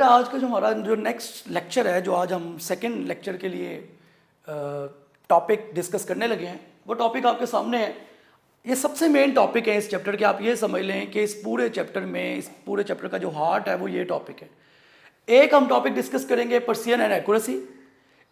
बेटा आज का जो हमारा जो नेक्स्ट लेक्चर है, जो आज हम सेकंड लेक्चर के लिए टॉपिक डिस्कस करने लगे हैं, वो टॉपिक आपके सामने है। ये सबसे मेन टॉपिक है इस चैप्टर के। आप ये समझ लें कि इस पूरे चैप्टर में, इस पूरे चैप्टर का जो हार्ट है वो ये टॉपिक है। एक हम टॉपिक डिस्कस करेंगे पर्सियन एंड एक्यूरेसी।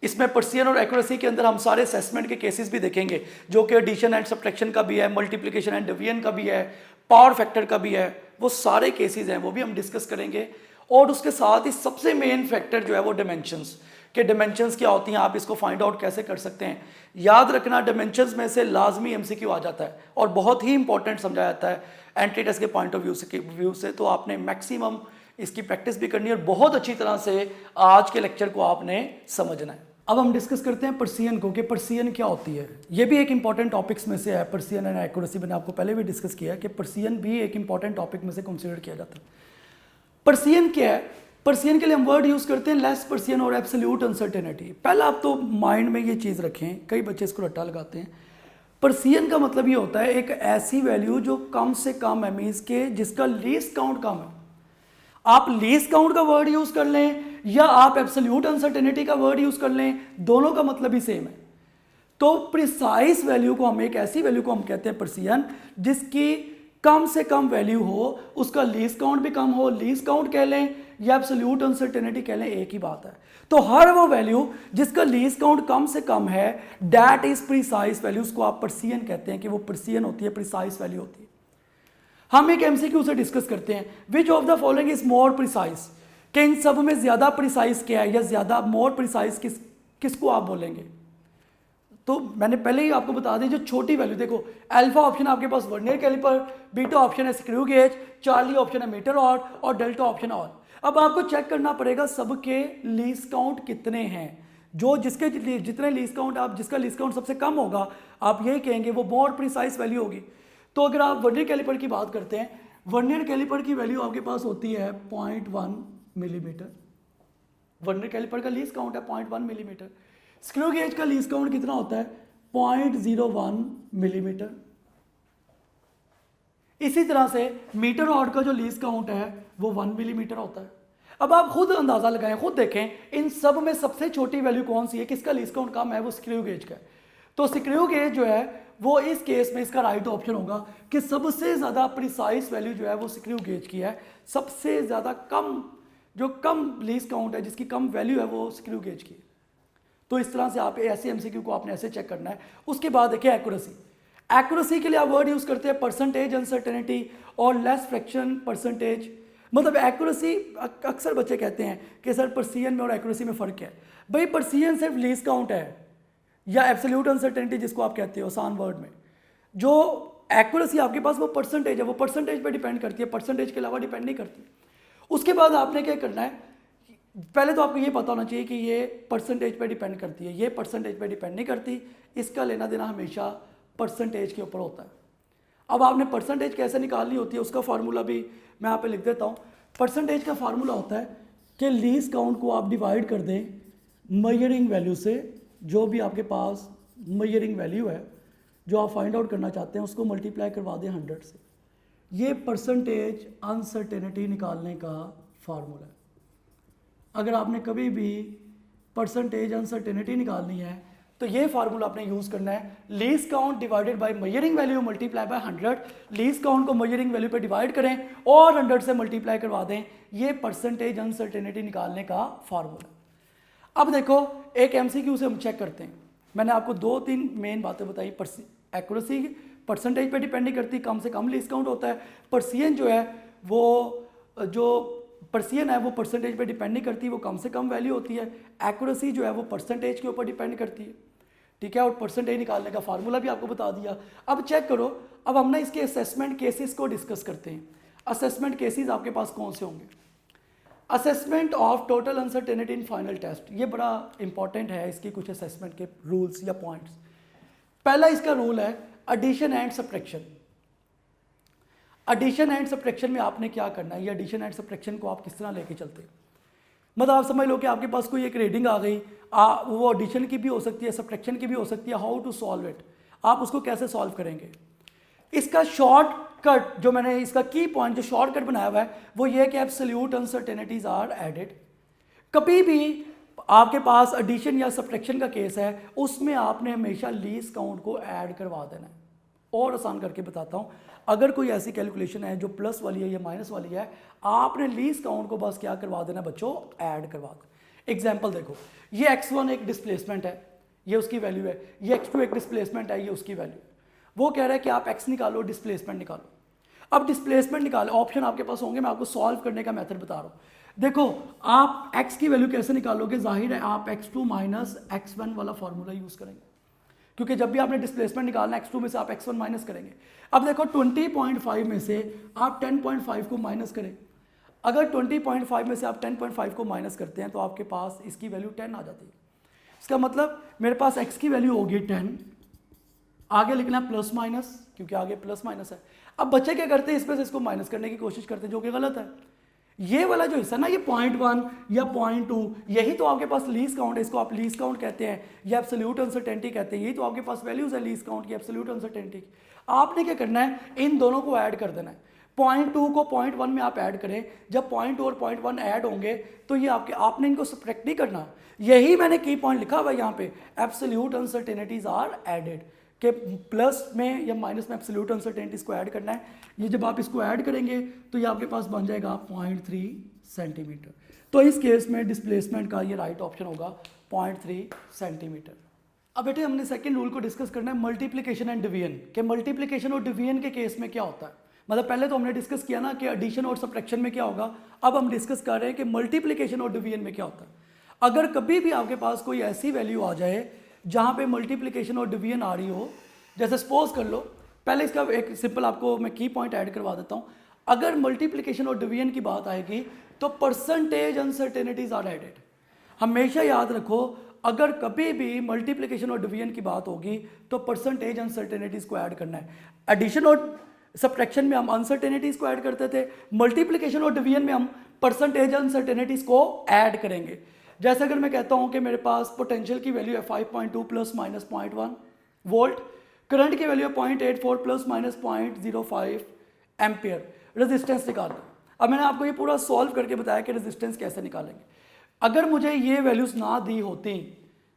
इसमें पर्सियन और एक्यूरेसी के अंदर हम सारे असेसमेंट के केसेस भी देखेंगे, जो कि एडिशन एंड सब्ट्रैक्शन का भी है, मल्टीप्लिकेशन एंड डिवीजन का भी है, पावर फैक्टर का भी है। वो सारे केसेस हैं, वो भी हम डिस्कस करेंगे। और उसके साथ ही सबसे मेन फैक्टर जो है वो डिमेंशंस के, डिमेंशंस क्या होती हैं, आप इसको फाइंड आउट कैसे कर सकते हैं। याद रखना, डिमेंशंस में से लाजमी एमसीक्यू आ जाता है और बहुत ही इंपॉर्टेंट समझा जाता है एंट्री टेस्ट के पॉइंट ऑफ व्यू से। तो आपने मैक्सिमम इसकी प्रैक्टिस भी करनी है और बहुत अच्छी तरह से आज के लेक्चर को आपने समझना है। अब हम डिस्कस करते हैं पर्सियन को, कि पर्सियन क्या होती है। ये भी एक इंपॉर्टेंट टॉपिक्स में से है, पर्सियन एंड एक्यूरेसी। मैंने आपको पहले भी डिस्कस किया है कि पर्सियन भी एक इंपॉर्टेंट टॉपिक में से कंसिडर किया जाता है। पर्सियन क्या है? पर्सियन के लिए हम वर्ड यूज करते हैं लेस पर्सियन और एब्सोल्यूट अनसर्टेनिटी। पहला आप तो माइंड में ये चीज़ रखें, कई बच्चे इसको रट्टा लगाते हैं। पर्सियन का मतलब ये होता है एक ऐसी वैल्यू जो कम से कम है, मीन्स के जिसका लीस्ट काउंट कम है। आप लीस्ट काउंट का वर्ड यूज कर लें या आप एब्सोल्यूट अनसर्टेनिटी का वर्ड यूज कर लें, दोनों का मतलब ही सेम है। तो प्रिसाइज वैल्यू को हम, एक ऐसी वैल्यू को हम कहते हैं पर्सियन जिसकी कम से कम वैल्यू हो, उसका लीस्ट काउंट भी कम हो, लीस्ट काउंट कह लें या एब्सोल्यूट अनसर्टेनिटी कह लें, एक ही बात है। तो हर वो वैल्यू जिसका लीस्ट काउंट कम से कम है, दैट इज प्रिसाइज वैल्यू, उसको आप पर्सियन कहते हैं कि वो पर्सियन होती है, प्रिसाइज वैल्यू होती है। हम एक एमसीक्यू से डिस्कस करते हैं, which of the following is more precise, कि इन सब में ज्यादा प्रिसाइज क्या है या ज्यादा मोर प्रिसाइज किसको आप बोलेंगे। तो मैंने पहले ही आपको बता दें, जो छोटी वैल्यू देखो, अल्फा ऑप्शन आपके पास वर्नियर कैलिपर, बीटा ऑप्शन है स्क्रू गेज, चार्ली ऑप्शन है मीटर रॉड और डेल्टा ऑप्शन ऑल। अब आपको चेक करना पड़ेगा सबके लीस्ट काउंट कितने हैं। जो जिसके जितने लीस्ट काउंट, आप जिसका लीस्ट काउंट सबसे कम होगा, आप यही कहेंगे वो मोर प्रिसाइज वैल्यू होगी। तो अगर आप वर्नियर कैलिपर की बात करते हैं, वर्नियर कैलिपर की वैल्यू आपके पास होती है 0.1 मिलीमीटर। वर्नियर कैलिपर का लीस्ट काउंट है 0.1 मिलीमीटर। स्क्रू गेज का लीस्ट काउंट कितना होता है? 0.01 मिलीमीटर। इसी तरह से मीटर रॉड का जो लीस्ट काउंट है वो 1 मिलीमीटर होता है। अब आप खुद अंदाजा लगाएं, खुद देखें इन सब में सबसे छोटी वैल्यू कौन सी है, किसका लीस्ट काउंट कम है? वो स्क्रू गेज का है। तो स्क्रू गेज जो है वो इस केस में इसका राइट ऑप्शन होगा कि सबसे ज्यादा प्रिसाइज वैल्यू जो है वो स्क्रू गेज की है। सबसे ज्यादा कम, जो कम लीस्ट काउंट है, जिसकी कम वैल्यू है, वो स्क्रू गेज की है। तो इस तरह से आप ऐसे एमसीक्यू को आपने ऐसे चेक करना है। उसके बाद देखिए एक्यूरेसी। एक्यूरेसी के लिए आप वर्ड यूज करते हैं परसेंटेज अनसर्टेनिटी और लेस फ्रैक्शन परसेंटेज। मतलब एक्यूरेसी, अक्सर बच्चे कहते हैं कि सर पर्सियन में और एक्यूरेसी में फ़र्क है। भाई पर्सियन सिर्फ लीस्ट काउंट है या एब्सोल्यूट अनसर्टेनिटी जिसको आप कहते हो आसान वर्ड में। जो एक्यूरेसी आपके पास वो परसेंटेज है, वो परसेंटेज पे डिपेंड करती है, परसेंटेज के अलावा डिपेंड नहीं करती। उसके बाद आपने क्या करना है, पहले तो आपको ये पता होना चाहिए कि ये परसेंटेज पे डिपेंड करती है, ये परसेंटेज पे डिपेंड नहीं करती। इसका लेना देना हमेशा परसेंटेज के ऊपर होता है। अब आपने परसेंटेज कैसे निकालनी होती है उसका फार्मूला भी मैं यहाँ पे लिख देता हूँ। परसेंटेज का फार्मूला होता है कि लीस्ट काउंट को आप डिवाइड कर दें मेजरिंग वैल्यू से। जो भी आपके पास मेजरिंग वैल्यू है जो आप फाइंड आउट करना चाहते हैं, उसको मल्टीप्लाई करवा दें 100 से। ये परसेंटेज अनसर्टेनिटी निकालने का फार्मूला है। अगर आपने कभी भी परसेंटेज अनसर्टेनिटी निकालनी है तो ये फार्मूला आपने यूज़ करना है, least count divided by measuring value multiply by 100। Least count को मेजरिंग वैल्यू पे डिवाइड करें और 100 से मल्टीप्लाई करवा दें। ये परसेंटेज अनसर्टेनिटी निकालने का फार्मूला। अब देखो एक एमसीक्यू से हम चेक करते हैं। मैंने आपको 2-3 मेन बातें बताई। एक्यूरेसी परसेंटेज पे डिपेंड नहीं करती, कम से कम लीस्ट काउंट होता है। पर्सियन जो है वो, जो पर्सियन है वो परसेंटेज पे डिपेंड नहीं करती, वो कम से कम वैल्यू होती है। एक्यूरेसी जो है वो परसेंटेज के ऊपर डिपेंड करती है, ठीक है। और परसेंटेज निकालने का फार्मूला भी आपको बता दिया। अब चेक करो, अब हम ना इसके असेसमेंट केसेस को डिस्कस करते हैं। असेसमेंट केसेस आपके पास कौन से होंगे? Assessment of total uncertainty in final test, ये बड़ा इंपॉर्टेंट है। इसकी कुछ असेसमेंट के रूल्स या पॉइंट्स। पहला इसका रूल है addition and subtraction. Addition and subtraction में आपने क्या करना है, ये एडिशन एंड सब्ट्रैक्शन को आप किस तरह लेके चलते हैं। मतलब आप समझ लो कि आपके पास कोई एक रीडिंग आ गई, वो एडिशन की भी हो सकती है, सब्ट्रैक्शन की भी हो सकती है। हाउ टू सॉल्व इट, आप उसको कैसे सॉल्व करेंगे। इसका शॉर्ट शॉर्टकट जो मैंने इसका की पॉइंट जो शॉर्टकट बनाया हुआ है वो ये है कि एब्सोल्यूट अनसर्टेनिटीज आर एडेड। कभी भी आपके पास एडिशन या सब्ट्रैक्शन का केस है उसमें आपने हमेशा लीस्ट काउंट को ऐड करवा देना है। और आसान करके बताता हूं, अगर कोई ऐसी कैलकुलेशन है जो प्लस वाली है या माइनस वाली है, आपने लीस्ट काउंट को बस क्या करवा देना बच्चों, ऐड करवा देना। एग्जाम्पल देखो, ये x1 एक डिस्प्लेसमेंट है, ये उसकी वैल्यू है, ये x2 एक डिस्प्लेसमेंट है, ये उसकी वैल्यू। वो कह रहा है कि आप x निकालो, डिस्प्लेसमेंट निकालो। अब डिस्प्लेसमेंट निकालो, ऑप्शन आपके पास होंगे, मैं आपको सॉल्व करने का मेथड बता रहा हूँ। देखो आप x की वैल्यू कैसे निकालोगे, जाहिर है आप x2 माइनस x1 वाला फॉर्मूला यूज करेंगे, क्योंकि जब भी आपने डिस्प्लेसमेंट निकालना x2 में से आप x1 माइनस करेंगे। अब देखो 20.5 में से आप 10.5 को माइनस करें, अगर 20.5 में से आप 10.5 को माइनस करते हैं तो आपके पास इसकी वैल्यू 10 आ जाती है। इसका मतलब मेरे पास x की वैल्यू होगी 10, आगे लिखना प्लस माइनस क्योंकि आगे प्लस माइनस है। अब बच्चे क्या करते हैं, इसमें से इसको माइनस करने की कोशिश करते हैं, जो कि गलत है। ये वाला जो हिस्सा ना, ये 0.1 या 0.2, यही तो आपके पास लीस्ट काउंट है, इसको आप लीस्ट काउंट कहते हैं या एब्सोल्यूट अनसर्टेनिटी कहते हैं। यही तो आपके पास वैल्यूज है लीस्ट काउंट की, एब्सोल्यूट अनसर्टेनिटी। आपने क्या करना है, इन दोनों को ऐड कर देना है। 0.2 को 0.1 में आप ऐड करें, जब 0.2 और 0.1 ऐड होंगे तो ये आपने इनको सब्ट्रैक्ट नहीं करना। यही मैंने की पॉइंट लिखा हुआ है यहाँ पे, एब्सोल्यूट अनसर्टेनिटीज आर एडेड, कि प्लस में या माइनस में एब्सोल्यूट अनसर्टेनिटीज को ऐड करना है। ये जब आप इसको ऐड करेंगे तो ये आपके पास बन जाएगा 0.3 सेंटीमीटर। तो इस केस में डिस्प्लेसमेंट का ये राइट ऑप्शन होगा 0.3 सेंटीमीटर। अब बेटे हमने सेकंड रूल को डिस्कस करना है, मल्टीप्लिकेशन एंड डिवीजन, के मल्टीप्लिकेशन और डिवीजन के केस में क्या होता है। मतलब पहले तो हमने डिस्कस किया ना कि एडिशन और सब्ट्रैक्शन में क्या होगा, अब हम डिस्कस कर रहे हैं कि मल्टीप्लिकेशन और डिवीजन में क्या होता है। अगर कभी भी आपके पास कोई ऐसी वैल्यू आ जाए जहाँ पे मल्टीप्लिकेशन और डिवीजन आ रही हो, जैसे सपोज कर लो, पहले इसका एक सिंपल आपको मैं की पॉइंट ऐड करवा देता हूँ। अगर मल्टीप्लिकेशन और डिवीजन की बात आएगी तो परसेंटेज अनसर्टेनिटीज आर एडेड। हमेशा याद रखो, अगर कभी भी मल्टीप्लिकेशन और डिवीजन की बात होगी तो परसेंटेज अनसर्टेनिटीज को ऐड करना है। एडिशन और सब्ट्रैक्शन में हम अनसर्टेनिटीज को ऐड करते थे, मल्टीप्लिकेशन और डिवीजन में हम परसेंटेज अनसर्टेनिटीज को ऐड करेंगे। जैसे अगर मैं कहता हूं कि मेरे पास पोटेंशियल की वैल्यू है 5.2 प्लस माइनस 0.1 वोल्ट, करंट की वैल्यू है 0.84 प्लस माइनस 0.05 एम्पियर, रेजिस्टेंस निकाल लो। अब मैंने आपको ये पूरा सॉल्व करके बताया कि रेजिस्टेंस कैसे निकालेंगे। अगर मुझे ये वैल्यूज ना दी होती,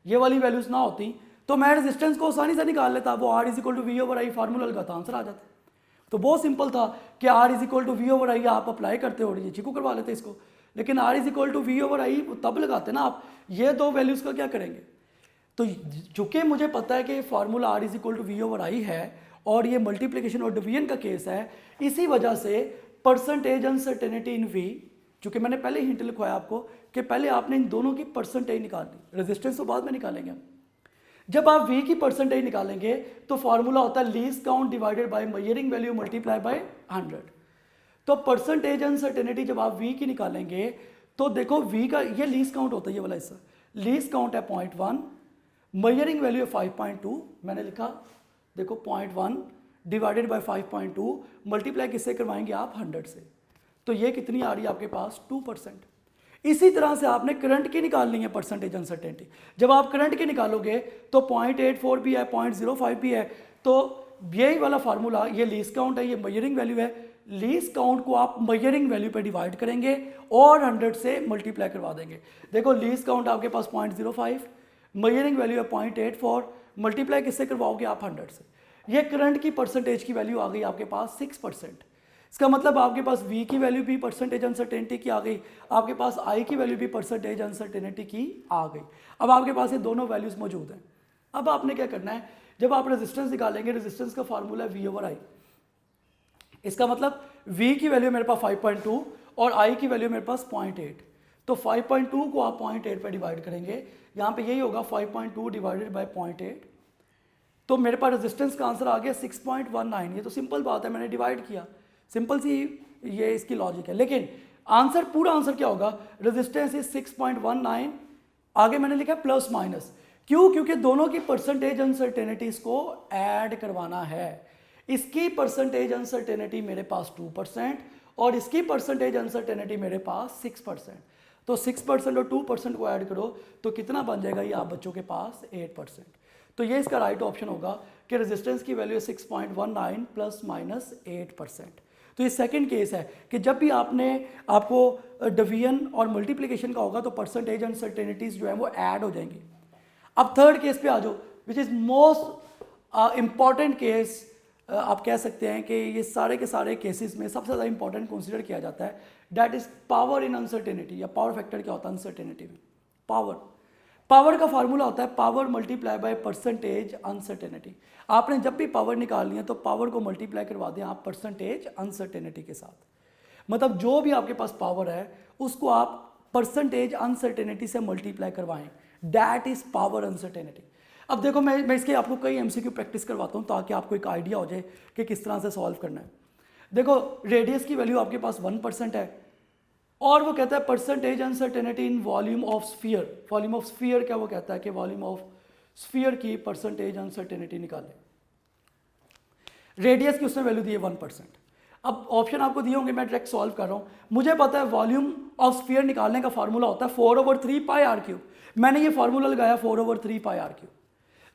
ये वाली वैल्यूज ना होती, तो मैं रेजिस्टेंस को आसानी से निकाल लेता, वो R = V/I फार्मूला लगाता, आंसर आ जाता। तो बहुत सिंपल था कि R = V/I आप अप्लाई करते हो, ये चिकू करवा लेते इसको। लेकिन R = V/I तब लगाते ना आप, ये दो वैल्यूज का क्या करेंगे। तो चूंकि मुझे पता है कि फार्मूला R = V/I है और ये मल्टीप्लिकेशन और डिवीजन का केस है, इसी वजह से परसेंटेज अनसर्टेनिटी इन V, चूंकि मैंने पहले हिंट लिखवाया आपको कि पहले आपने इन दोनों की परसेंटेज निकालनी, रेजिस्टेंस तो बाद में निकालेंगे हम। जब आप V की परसेंटेज निकालेंगे तो फार्मूला होता है least count divided by measuring value multiply by 100। तो परसेंटेज अनसर्टेनिटी जब आप V की निकालेंगे तो देखो V का ये लीस्ट काउंट होता है, ये वाला हिस्सा लीस्ट काउंट है 0.1, मेजरिंग वैल्यू है 5.2, मैंने लिखा देखो 0.1 डिवाइडेड बाय 5.2 मल्टीप्लाई किससे करवाएंगे आप 100 से, तो ये कितनी आ रही है आपके पास 2%। इसी तरह से आपने करंट की निकालनी है परसेंटेज अनसर्टेनिटी। जब आप करंट की निकालोगे तो 0.84 भी है, 0.05 भी है, तो यही वाला फार्मूला, ये लीस्ट काउंट है, ये मेजरिंग वैल्यू है, लीस्ट काउंट को आप मेजरिंग वैल्यू पे डिवाइड करेंगे और 100 से मल्टीप्लाई करवा देंगे। देखो लीस्ट काउंट आपके पास 0.05, मेजरिंग वैल्यू है 0.84, मल्टीप्लाई किससे करवाओगे आप 100 से। ये करंट की परसेंटेज की वैल्यू आ गई आपके पास 6%। इसका मतलब आपके पास V की वैल्यू भी परसेंटेज अनसर्टेनिटी की आ गई, आपके पास I की वैल्यू भी परसेंटेज अनसर्टेनिटी की आ गई। अब आपके पास ये दोनों वैल्यूज मौजूद हैं। अब आपने क्या करना है, जब आप रेजिस्टेंस निकालेंगे, रेजिस्टेंस का फार्मूला है V/I। इसका मतलब V की वैल्यू मेरे पास 5.2 और I की वैल्यू मेरे पास 0.8, तो 5.2 को आप 0.8 पे डिवाइड करेंगे, यहाँ पे यही होगा 5.2 डिवाइडेड बाय 0.8, तो मेरे पास रेजिस्टेंस का आंसर आ गया 6.19। ये तो सिंपल बात है, मैंने डिवाइड किया, सिंपल सी ये इसकी लॉजिक है। लेकिन आंसर, पूरा आंसर क्या होगा, रेजिस्टेंस इज 6.19, आगे मैंने लिखा प्लस माइनस, क्यों, क्योंकि दोनों की परसेंटेज अनसर्टेनिटीज को ऐड करवाना है। इसकी परसेंटेज अनसर्टेनिटी मेरे पास 2% और इसकी परसेंटेज अनसर्टेनिटी मेरे पास 6%, तो 6% और 2% को ऐड करो तो कितना बन जाएगा, ये आप बच्चों के पास 8%। तो ये इसका राइट ऑप्शन होगा कि रेजिस्टेंस की वैल्यू है 6.19 प्लस माइनस 8%। तो ये सेकंड केस है कि जब भी आपको डिवीजन और मल्टीप्लिकेशन का होगा तो परसेंटेज अनसर्टेनिटीज जो है वो ऐड हो जाएंगी। अब थर्ड केस पे आ जाओ, which is most important case. आप कह सकते हैं कि ये सारे के सारे केसेस में सबसे ज़्यादा इंपॉर्टेंट कंसीडर किया जाता है, that is power in uncertainty, या पावर फैक्टर क्या होता है अनसर्टेनिटी में। पावर का फार्मूला होता है power multiply by percentage uncertainty. आपने जब भी पावर निकालनी है तो पावर को मल्टीप्लाई करवा दें आप परसेंटेज अनसर्टेनिटी के साथ। मतलब जो भी आपके पास पावर है उसको आप परसेंटेज अनसर्टेनिटी से मल्टीप्लाई करवाएं, दैट इज पावर अनसर्टेनिटी। अब देखो मैं इसके आपको कई एमसीक्यू प्रैक्टिस करवाता हूँ ताकि आपको एक आइडिया हो जाए कि किस तरह से सॉल्व करना है। देखो रेडियस की वैल्यू आपके पास 1% है और वो कहता है percentage uncertainty in volume of sphere. Volume of sphere क्या वो कहता है कि वॉल्यूम ऑफ स्फीयर की परसेंटेज अनसर्टेनिटी निकाले। रेडियस की उसने वैल्यू दी है 1%। अब ऑप्शन आपको दिए होंगे, मैं डायरेक्ट सॉल्व कर रहा हूँ। मुझे पता है वॉल्यूम ऑफ स्फीयर निकालने का फार्मूला होता है 4/3 पाई आर क्यूब। मैंने ये फार्मूला लगाया 4/3 पाई आर क्यूब।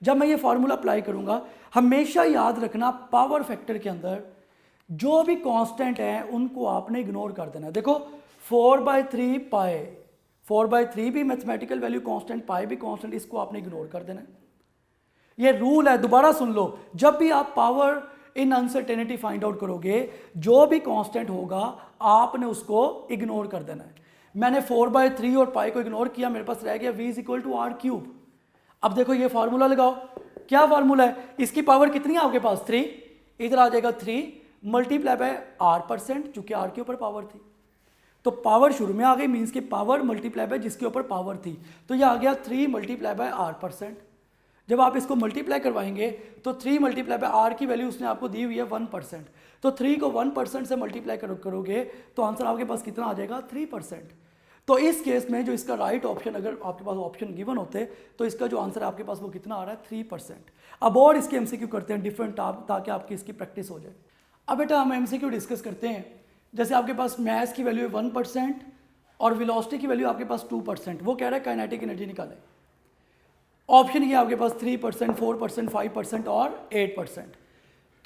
जब मैं ये फार्मूला अप्लाई करूँगा, हमेशा याद रखना पावर फैक्टर के अंदर जो भी कांस्टेंट है उनको आपने इग्नोर कर देना। देखो 4/3 पाई, 4/3 भी मैथमेटिकल वैल्यू कांस्टेंट, पाई भी कांस्टेंट, इसको आपने इग्नोर कर देना। ये रूल है, दोबारा सुन लो। जब भी आप power in uncertainty find out करोगे, जो भी कांस्टेंट होगा आपने उसको इग्नोर कर देना है। मैंने 4/3 और पाई को इग्नोर किया, मेरे पास रह गया v = r³। अब देखो ये फार्मूला लगाओ, क्या फार्मूला है, इसकी पावर कितनी है आपके पास 3, इधर आ जाएगा 3 मल्टीप्लाई बाय r%, चूंकि r के ऊपर पावर थी तो पावर शुरू में आ गई, मीन्स की पावर मल्टीप्लाई बाय जिसके ऊपर पावर थी, तो ये आ गया 3 मल्टीप्लाई बाय r%। जब आप इसको मल्टीप्लाई करवाएंगे तो 3 मल्टीप्लाई बाय r की वैल्यू उसने आपको दी हुई है 1%, तो 3 को 1% से मल्टीप्लाई करोगे तो आंसर आपके पास कितना आ जाएगा 3%। तो इस केस में जो इसका राइट ऑप्शन, अगर आपके पास ऑप्शन गिवन होते तो इसका जो आंसर आपके पास वो कितना आ रहा है 3%। अब और इसके एमसीक्यू करते हैं डिफरेंट ताकि आपकी इसकी प्रैक्टिस हो जाए। अब बेटा हम एमसीक्यू डिस्कस करते हैं। जैसे आपके पास मैस की वैल्यू है 1% और वेलोसिटी की वैल्यू आपके पास 2%, वो कह रहा है काइनेटिक एनर्जी निकालें। ऑप्शन ये आपके पास 3%, 4%, 5% और 8%।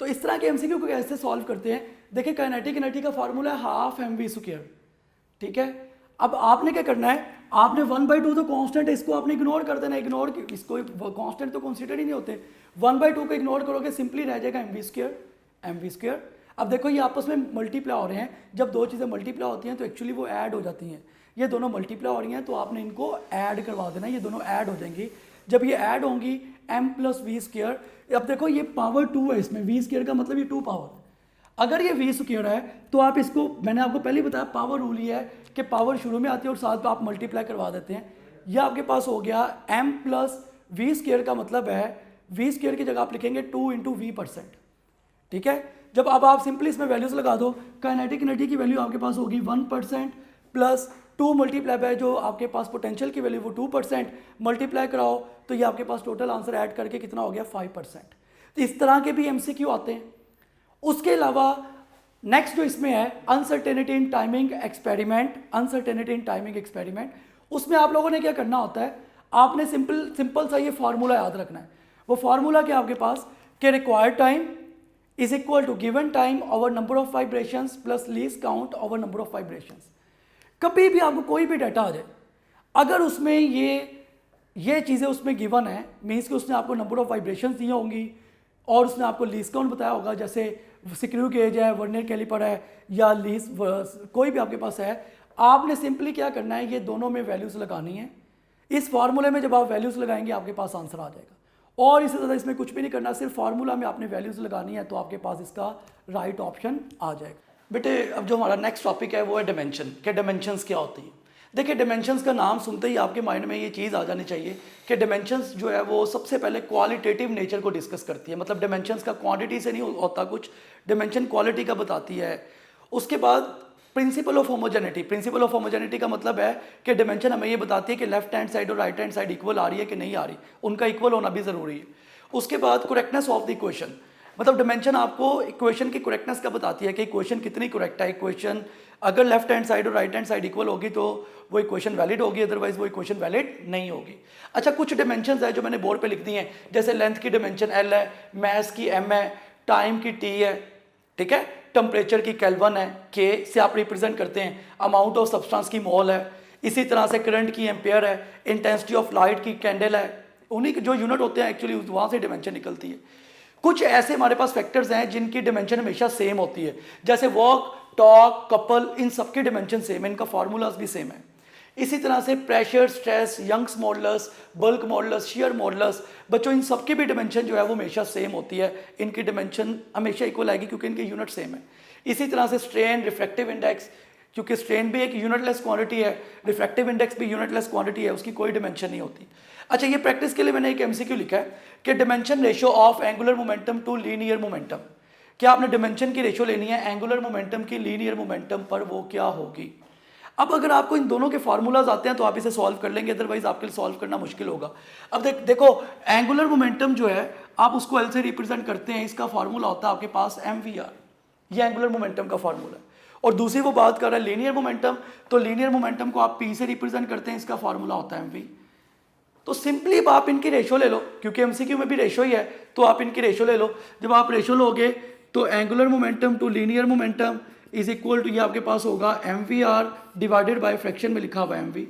तो इस तरह के एमसीक्यू को कैसे सॉल्व करते हैं, देखिए काइनेटिक एनर्जी का फार्मूला है ½ mv², ठीक है। अब आपने क्या करना है, आपने 1/2 तो कांस्टेंट है, इसको आपने इग्नोर कर देना। इग्नोर इसको, कांस्टेंट तो कंसीडर ही नहीं होते। 1/2 को इग्नोर करोगे, सिंपली रह जाएगा mv²। अब देखो ये आपस में मल्टीप्लाई हो रहे हैं, जब दो चीज़ें मल्टीप्लाई होती हैं तो एक्चुअली वो ऐड हो जाती हैं। ये दोनों मल्टीप्लाई हो रही हैं तो आपने इनको ऐड करवा देना, ये दोनों ऐड हो जाएंगी। जब ये ऐड होंगी m + v², अब देखो ये पावर 2 है इसमें, v² का मतलब ये 2 पावर। अगर ये v² है तो आप इसको, मैंने आपको पहले ही बताया पावर रूल ही है कि पावर शुरू में आती है और साथ में आप मल्टीप्लाई करवा देते हैं। यह आपके पास हो गया m + v² का मतलब है v² की जगह आप लिखेंगे 2 × v%, ठीक है। जब अब आप सिंपली इसमें वैल्यूज लगा दो, काइनेटिक एनर्जी की वैल्यू आपके पास होगी 1% प्लस 2 मल्टीप्लाई बाय जो आपके पास पोटेंशियल की वैल्यू वो 2%, मल्टीप्लाई कराओ तो ये आपके पास टोटल आंसर ऐड करके कितना हो गया 5%। तो इस तरह के भी एमसीक्यू आते हैं। उसके अलावा नेक्स्ट जो इसमें है अनसर्टेनिटी इन टाइमिंग एक्सपेरिमेंट, उसमें आप लोगों ने क्या करना होता है, आपने सिंपल सा ये फार्मूला याद रखना है। वो फार्मूला क्या आपके पास कि required time is equal to given time over number of vibrations plus least count over number of vibrations. कभी भी आपको कोई भी डाटा आ जाए, अगर उसमें ये चीज़ें उसमें गिवन है, मीन्स कि उसने आपको नंबर ऑफ वाइब्रेशंस दी होंगी और उसने आपको लीस्ट काउंट बताया होगा, जैसे स्क्रू गेज है, वर्नियर कैलिपर है या लीस्ट कोई भी आपके पास है, आपने सिंपली क्या करना है, ये दोनों में वैल्यूज़ लगानी है। इस फार्मूले में जब आप वैल्यूज़ लगाएंगे आपके पास आंसर आ जाएगा, और इससे ज़्यादा इसमें कुछ भी नहीं करना, सिर्फ फार्मूला में आपने वैल्यूज़ लगानी है तो आपके पास इसका राइट ऑप्शन आ जाएगा। बेटे अब जो हमारा नेक्स्ट टॉपिक है वो है डिमेंशन, कि डिमेंशंस क्या होती है। देखिए डिमेंशंस का नाम सुनते ही आपके माइंड में ये चीज़ आ जानी चाहिए कि डिमेंशंस जो है वो सबसे पहले क्वालिटेटिव नेचर को डिस्कस करती है। मतलब डिमेंशंस का क्वांटिटी से नहीं होता कुछ, डिमेंशन क्वालिटी का बताती है। उसके बाद प्रिंसिपल ऑफ होमोजेनिटी का मतलब है कि डिमेंशन हमें ये बताती है कि लेफ्ट हैंड साइड और राइट हैंड साइड इक्वल आ रही है कि नहीं आ रही, उनका इक्वल होना भी ज़रूरी है। उसके बाद करेक्टनेस ऑफ द इक्वेशन, मतलब डिमेंशन आपको इक्वेशन की करेक्टनेस का बताती है कि इक्वेशन कितनी करेक्ट है। इक्वेशन अगर लेफ्ट हैंड साइड और राइट हैंड साइड इक्वल होगी तो वो इक्वेशन वैलिड होगी, अदरवाइज वो इक्वेशन वैलिड नहीं होगी। अच्छा, कुछ डिमेंशंस है जो मैंने बोर्ड पे लिख दी हैं, जैसे लेंथ की डिमेंशन एल है, मैस की एम है, टाइम की टी है, ठीक है, टेम्परेचर की केल्विन है, के से आप रिप्रेजेंट करते हैं, अमाउंट ऑफ सब्सटेंस की मोल है, इसी तरह से करंट की एम्पेयर है, इंटेंसिटी ऑफ लाइट की कैंडल है, उन्हीं के जो यूनिट होते हैं एक्चुअली वहाँ से डिमेंशन निकलती है। कुछ ऐसे हमारे पास फैक्टर्स हैं जिनकी डिमेंशन हमेशा सेम होती है, जैसे वॉक, टॉक, कपल, इन सबके डिमेंशन सेम है, इनका फार्मूलाज भी सेम है। इसी तरह से pressure, stress, Young's modulus, bulk modulus, shear modulus, बच्चों इन सबकी भी डिमेंशन जो है वो हमेशा सेम होती है, इनकी डिमेंशन हमेशा इक्वल आएगी क्योंकि इनके यूनिट सेम है। इसी तरह से स्ट्रेन, रिफ्रैक्टिव इंडेक्स, क्योंकि स्ट्रेन भी एक यूनिटलेस क्वांटिटी है, रिफ्रैक्टिव इंडेक्स भी यूनिटलेस क्वांटिटी है, उसकी कोई डिमेंशन नहीं होती। अच्छा, ये प्रैक्टिस के लिए मैंने एक एमसीक्यू लिखा है कि dimension ratio of angular momentum to linear momentum, क्या आपने डिमेंशन की रेशियो लेनी है एंगुलर मोमेंटम की लीनियर मोमेंटम पर, वो क्या होगी। अब अगर आपको इन दोनों के फार्मूलाज आते हैं तो आप इसे सॉल्व कर लेंगे, अदरवाइज आपके लिए सॉल्व करना मुश्किल होगा। अब देखो एंगुलर मोमेंटम जो है आप उसको एल से रिप्रेजेंट करते हैं, इसका फार्मूला होता है आपके पास mvr, ये एंगुलर मोमेंटम का फार्मूला है। और दूसरी वो बात कर रहा है लीनियर मोमेंटम, तो लीनियर मोमेंटम को आप p से रिप्रेजेंट करते हैं, इसका फार्मूला होता है mv। तो सिंपली अब आप इनकी रेशो ले लो, क्योंकि एमसीक्यू में भी रेशो ही है, तो आप इनकी रेशो ले लो। जब आप रेशो लोगे तो angular momentum to linear momentum is equal to, ये आपके पास होगा mvr डिवाइडेड बाय फ्रैक्शन में लिखा हुआ है mv,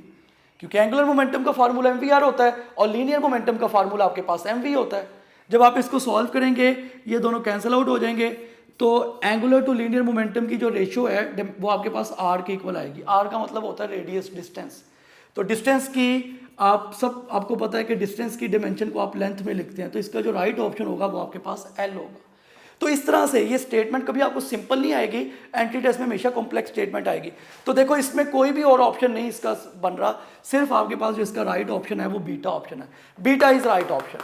क्योंकि एंगुलर मोमेंटम का फार्मूला mvr होता है और लीनियर मोमेंटम का फार्मूला आपके पास mv होता है। जब आप इसको सॉल्व करेंगे ये दोनों कैंसिल आउट हो जाएंगे, तो एंगुलर टू लीनियर मोमेंटम की जो रेशियो है वो आपके पास r के इक्वल आएगी। r का मतलब होता है रेडियस, डिस्टेंस। तो डिस्टेंस की आपको पता है कि डिस्टेंस की डिमेंशन को आप लेंथ में लिखते हैं, तो इसका जो राइट ऑप्शन होगा वो आपके पास L होगा। तो इस तरह से ये स्टेटमेंट कभी आपको सिंपल नहीं आएगी, एंटी टेस्ट में हमेशा कॉम्प्लेक्स स्टेटमेंट आएगी। तो देखो इसमें कोई भी और ऑप्शन नहीं इसका बन रहा, सिर्फ आपके पास जो इसका राइट ऑप्शन है वो बीटा ऑप्शन है, बीटा इज राइट ऑप्शन।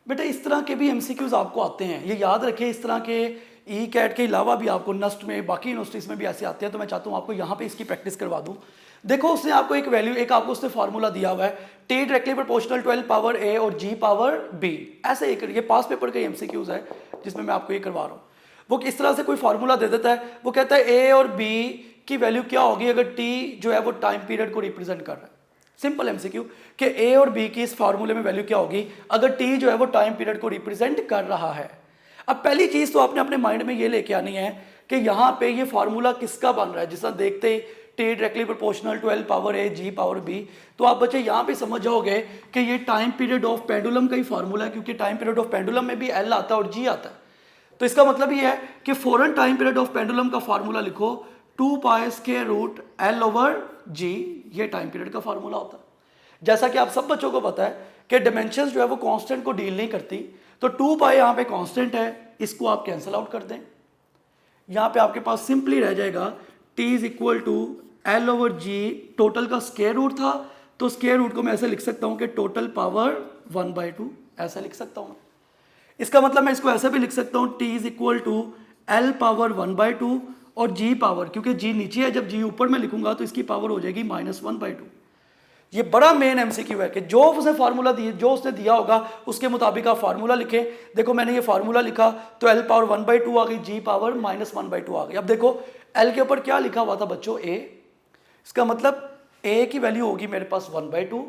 बेटा इस तरह के भी एमसीक्यूज आपको आते हैं, ये याद रखिए। इस तरह के ई कैट के अलावा भी आपको नस्ट में, बाकी यूनिवर्सिटीज़ में भी ऐसे आते हैं, तो मैं चाहता हूँ आपको यहाँ पे इसकी प्रैक्टिस करवा दूँ। देखो उसने आपको एक वैल्यू, एक आपको उसने फार्मूला दिया हुआ है, टी डायरेक्टली प्रोपोर्शनल 12 पावर ए और जी पावर बी, ऐसे ही ये पास पेपर के एमसीक्यूज है जिसमें मैं आपको ये करवा रहा हूँ। वो किस तरह से कोई फार्मूला दे देता है, वो कहता है ए और बी की वैल्यू क्या होगी अगर टी जो है वो टाइम पीरियड को रिप्रेजेंट कर रहा है। सिंपल एमसीक्यू कि ए और बी की इस फार्मूले में वैल्यू क्या होगी अगर टी जो है वो टाइम पीरियड को रिप्रेजेंट कर रहा है। अब पहली चीज़ तो आपने अपने माइंड में ये लेके आनी है कि यहाँ पे ये फार्मूला किसका बन रहा है। जिस तरह देखते ही टी डायरेक्टली प्रोपोर्शनल 12 पावर ए जी पावर बी, तो आप बच्चे यहाँ पे समझ जाओगे कि ये टाइम पीरियड ऑफ पेंडुलम का ही फार्मूला है, क्योंकि टाइम पीरियड ऑफ पेंडुलम में भी एल आता है और जी आता है। तो इसका मतलब ये है कि for an time period of pendulum का फार्मूला लिखो 2 pi square root L over G, ये टाइम पीरियड का फार्मूला होता है। जैसा कि आप सब बच्चों को पता है कि डिमेंशंस जो है वो कांस्टेंट को डील नहीं करती, तो 2 पाई यहाँ पे कांस्टेंट है, इसको आप कैंसिल आउट कर दें। यहाँ पे आपके पास सिंपली रह जाएगा t is equal to L over G, total का स्क्वायर रूट था तो स्क्वायर रूट को मैं ऐसे लिख सकता हूँ कि टोटल पावर 1/2, ऐसा लिख सकता हूँ। इसका मतलब मैं इसको ऐसा भी लिख सकता हूँ t is equal to L power 1/2 और g पावर, क्योंकि g नीचे है, जब g ऊपर में लिखूंगा तो इसकी पावर हो जाएगी -1/2। ये बड़ा मेन एमसीक्यू है कि जो उसने फार्मूला दिया, जो उसने दिया होगा उसके मुताबिक आप फार्मूला लिखें। देखो मैंने ये फार्मूला लिखा तो एल पावर 1/2 आ गई, जी पावर -1/2 आ गई। अब देखो एल के ऊपर क्या लिखा हुआ था बच्चों, ए, इसका मतलब ए की वैल्यू होगी मेरे पास 1/2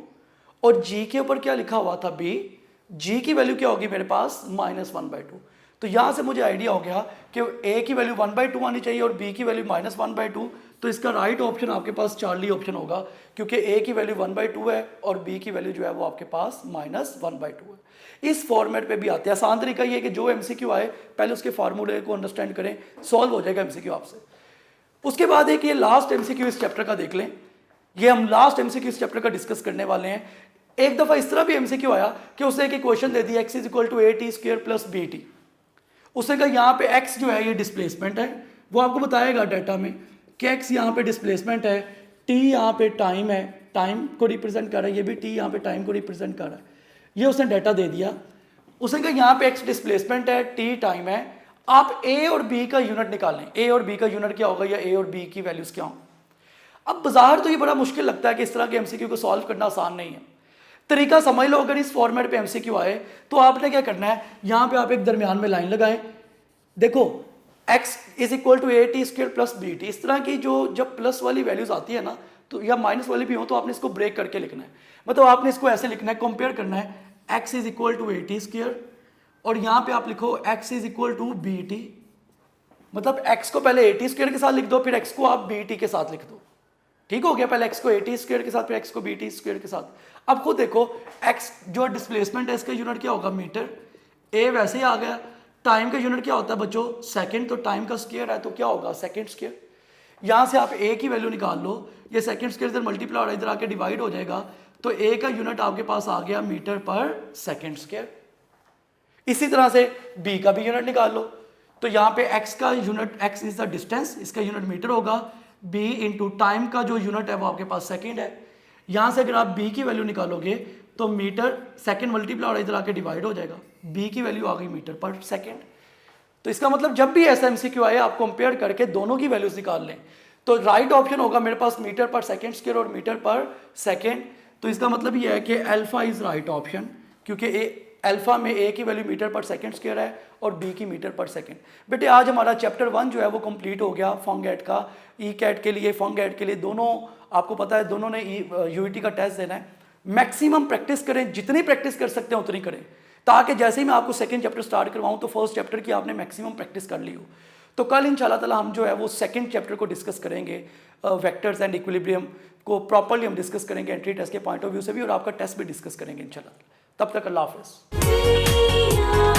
और जी के ऊपर क्या लिखा हुआ था, बी, जी की वैल्यू क्या होगी मेरे पास -1/2। तो यहाँ से मुझे आइडिया हो गया कि ए की वैल्यू 1/2 आनी चाहिए और बी की वैल्यू -1/2, तो इसका राइट ऑप्शन आपके पास चार्ली ऑप्शन होगा, क्योंकि ए की वैल्यू 1/2 है और बी की वैल्यू जो है वो आपके पास -1/2 है। इस फॉर्मेट पे भी आते हैं। आसान तरीका ये है कि जो एमसीक्यू आए पहले उसके फार्मूले को अंडरस्टैंड करें, सॉल्व हो जाएगा एमसीक्यू आपसे। उसके बाद एक ये लास्ट एमसीक्यू इस चैप्टर का देख लें, ये हम लास्ट एमसीक्यू इस चैप्टर का डिस्कस करने वाले हैं। एक दफ़ा इस तरह भी एमसीक्यू आया कि उसने एक इक्वेशन दे दी x is equal to at² plus bt। उसने कहा यहाँ पे x जो है ये डिस्प्लेसमेंट है, वो आपको बताएगा डाटा में कि x यहाँ पे डिस्प्लेसमेंट है, t यहाँ पे टाइम है, टाइम को रिप्रेजेंट कर रहा है, ये भी t यहाँ पे टाइम को रिप्रेजेंट कर रहा है। ये उसने डाटा दे दिया। उसने कहा यहाँ पे x डिस्प्लेसमेंट है, t टाइम है, आप a और b का यूनिट निकालें, a और b का यूनिट क्या होगा या a और b की वैल्यूज क्या हों। अब बाजार तो ये बड़ा मुश्किल लगता है कि इस तरह के एमसीक्यू को सॉल्व करना आसान नहीं है। तरीका समझ लो। अगर इस फॉर्मेट पे एमसीक्यू आए तो आपने क्या करना है, यहाँ पे आप एक दरमियान में लाइन लगाएं। देखो x is equal to A T square plus B T, इस तरह की जो जब प्लस वाली वैल्यूज आती है ना तो या माइनस वाली भी हो तो आपने इसको ब्रेक करके लिखना है। मतलब आपने इसको ऐसे लिखना है, कंपेयर करना है x is equal to A T square और यहाँ पे आप लिखो x is equal to B T. मतलब x को पहले ए टी स्क्र के साथ लिख दो, फिर x को आप बी टी के साथ लिख दो। ठीक हो गया, पहले x को ए टी स्क्र के साथ फिर x को बी टी स्क्र के साथ। अब खुद देखो x जो डिस्प्लेसमेंट है इसका यूनिट क्या होगा, मीटर। a वैसे ही आ गया। टाइम का यूनिट क्या होता है बच्चों, सेकंड, तो टाइम का स्क्वायर है तो क्या होगा, सेकंड स्क्वायर। यहाँ से आप a की वैल्यू निकाल लो, ये सेकंड स्क्वायर इधर मल्टीप्लाई हो रहा है, इधर आके डिवाइड हो जाएगा, तो a का यूनिट आपके पास आ गया मीटर पर सेकंड स्क्वायर। इसी तरह से b का भी यूनिट निकाल लो, तो यहाँ पे x का unit, x is the distance, इसका यूनिट मीटर होगा, b इंटू टाइम का जो यूनिट है वो आपके पास सेकंड है। यहाँ से अगर आप b की वैल्यू निकालोगे तो मीटर सेकंड मल्टीप्लाई और इधर आके डिवाइड हो जाएगा, b की वैल्यू आ गई मीटर पर सेकंड। तो इसका मतलब जब भी ऐसा एमसीक्यू आए आप कंपेयर करके दोनों की वैल्यूज निकाल लें। तो राइट ऑप्शन होगा मेरे पास मीटर पर सेकंड स्क्वायर और मीटर पर सेकंड। तो इसका मतलब ये है कि अल्फा इज राइट ऑप्शन, क्योंकि अल्फा में a की वैल्यू मीटर पर सेकंड स्क्वायर है और b की मीटर पर सेकंड। बेटे आज हमारा चैप्टर 1 जो है वो कंप्लीट हो गया फंगैट का। ई कैट के लिए, फंगैट के लिए, दोनों आपको पता है दोनों ने यूईटी का टेस्ट देना है। मैक्सिमम प्रैक्टिस करें, जितनी प्रैक्टिस कर सकते हैं उतनी करें, ताकि जैसे ही मैं आपको सेकंड चैप्टर स्टार्ट करवाऊं तो फर्स्ट चैप्टर की आपने मैक्सिमम प्रैक्टिस कर ली हो। तो कल इंशाल्लाह ताला हम जो है वो सेकंड चैप्टर को डिस्कस करेंगे, वेक्टर्स एंड इक्विलिब्रियम को प्रॉपर्ली हम डिस्कस करेंगे एंट्री टेस्ट के पॉइंट ऑफ व्यू से भी, और आपका टेस्ट भी डिस्कस करेंगे इंशाल्लाह। तब तक अल्लाह हाफिज़।